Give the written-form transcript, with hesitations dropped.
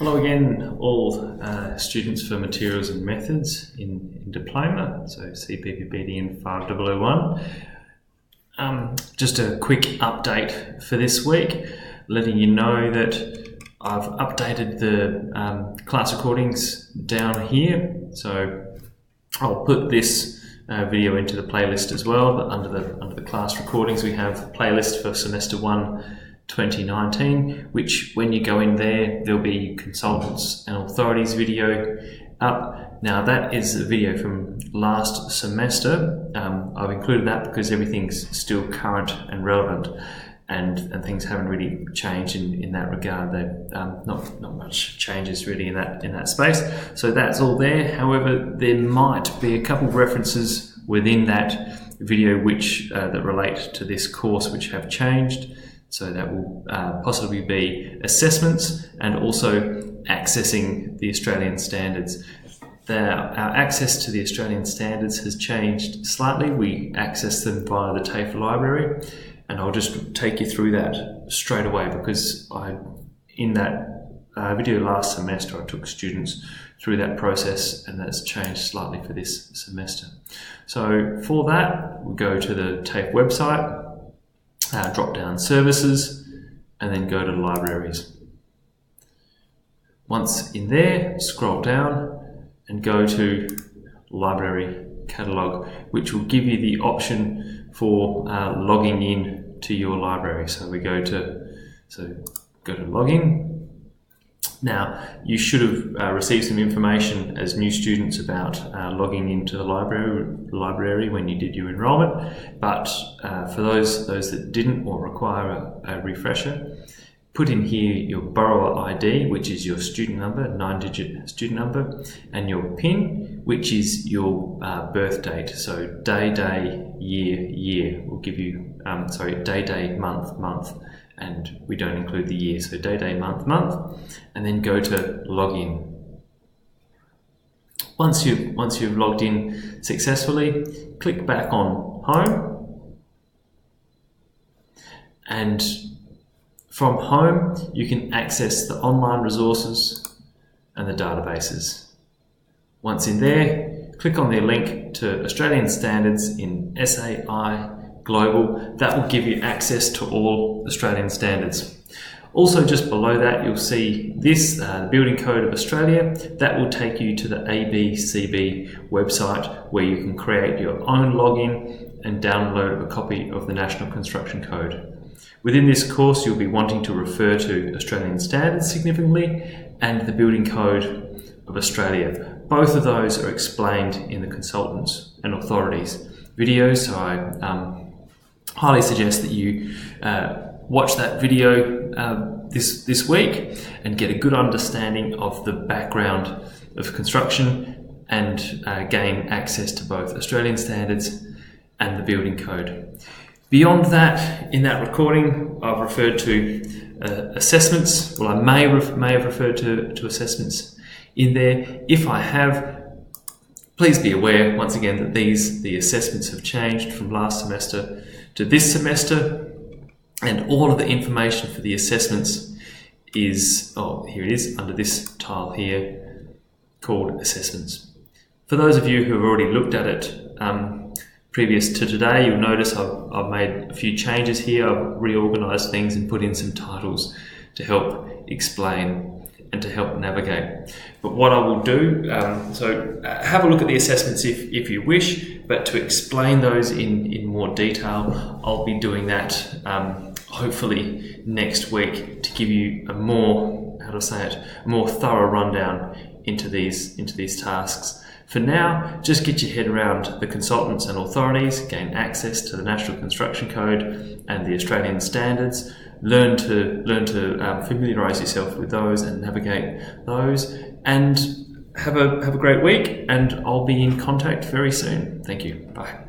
Hello again, all students for Materials and Methods in Diploma, so CPPBD 5001. Just a quick update for this week, letting you know that I've updated the class recordings down here. So I'll put this video into the playlist as well, but under the class recordings we have a playlist for Semester 1 2019, which when you go in there, there'll be Consultants and Authorities video up. Now that is a video from last semester. I've included that because everything's still current and relevant, and things haven't really changed in that regard. Not much changes really in that space. So that's all there. However, there might be a couple of references within that video which that relate to this course which have changed. So that will possibly be assessments and also accessing the Australian standards. Our access to the Australian standards has changed slightly. We access them via the TAFE library, and I'll just take you through that straight away because in that video last semester I took students through that process, and that's changed slightly for this semester. So for that, we'll go to the TAFE website, drop down Services, and then go to Libraries. Once in there, scroll down and go to Library Catalogue, which will give you the option for logging in to your library. So we go to Login. Now, you should have received some information as new students about logging into the library when you did your enrolment, but for those that didn't or require a refresher, put in here your borrower ID, which is your student number, 9-digit student number, and your PIN, which is your birth date. So day, year will give you, day, month, and we don't include the year. So day, month, and then go to login. Once you've logged in successfully, click back on Home, and from Home you can access the online resources and the databases. Once in there, click on the link to Australian Standards in SAI Global. That will give you access to all Australian standards. Also just below that you'll see this, the Building Code of Australia. That will take you to the ABCB website where you can create your own login and download a copy of the National Construction Code. Within this course you'll be wanting to refer to Australian standards significantly and the Building Code of Australia. Both of those are explained in the Consultants and Authorities videos, so I highly suggest that you watch that video this week and get a good understanding of the background of construction and gain access to both Australian standards and the Building Code. Beyond that, in that recording, I've referred to assessments. Well, I may have referred to assessments in there. If I have, please be aware once again that the assessments have changed from last semester to this semester, and all of the information for the assessments is, here it is, under this tile here called Assessments. For those of you who have already looked at it previous to today, you'll notice I've made a few changes here. I've reorganized things and put in some titles to help explain and to help navigate. But what I will do, have a look at the assessments if you wish, but to explain those in more detail, I'll be doing that hopefully next week to give you a more thorough rundown into these tasks. For now, just get your head around the Consultants and Authorities, gain access to the National Construction Code and the Australian standards, learn to familiarise yourself with those and navigate those, and have a great week, and I'll be in contact very soon. Thank you. Bye.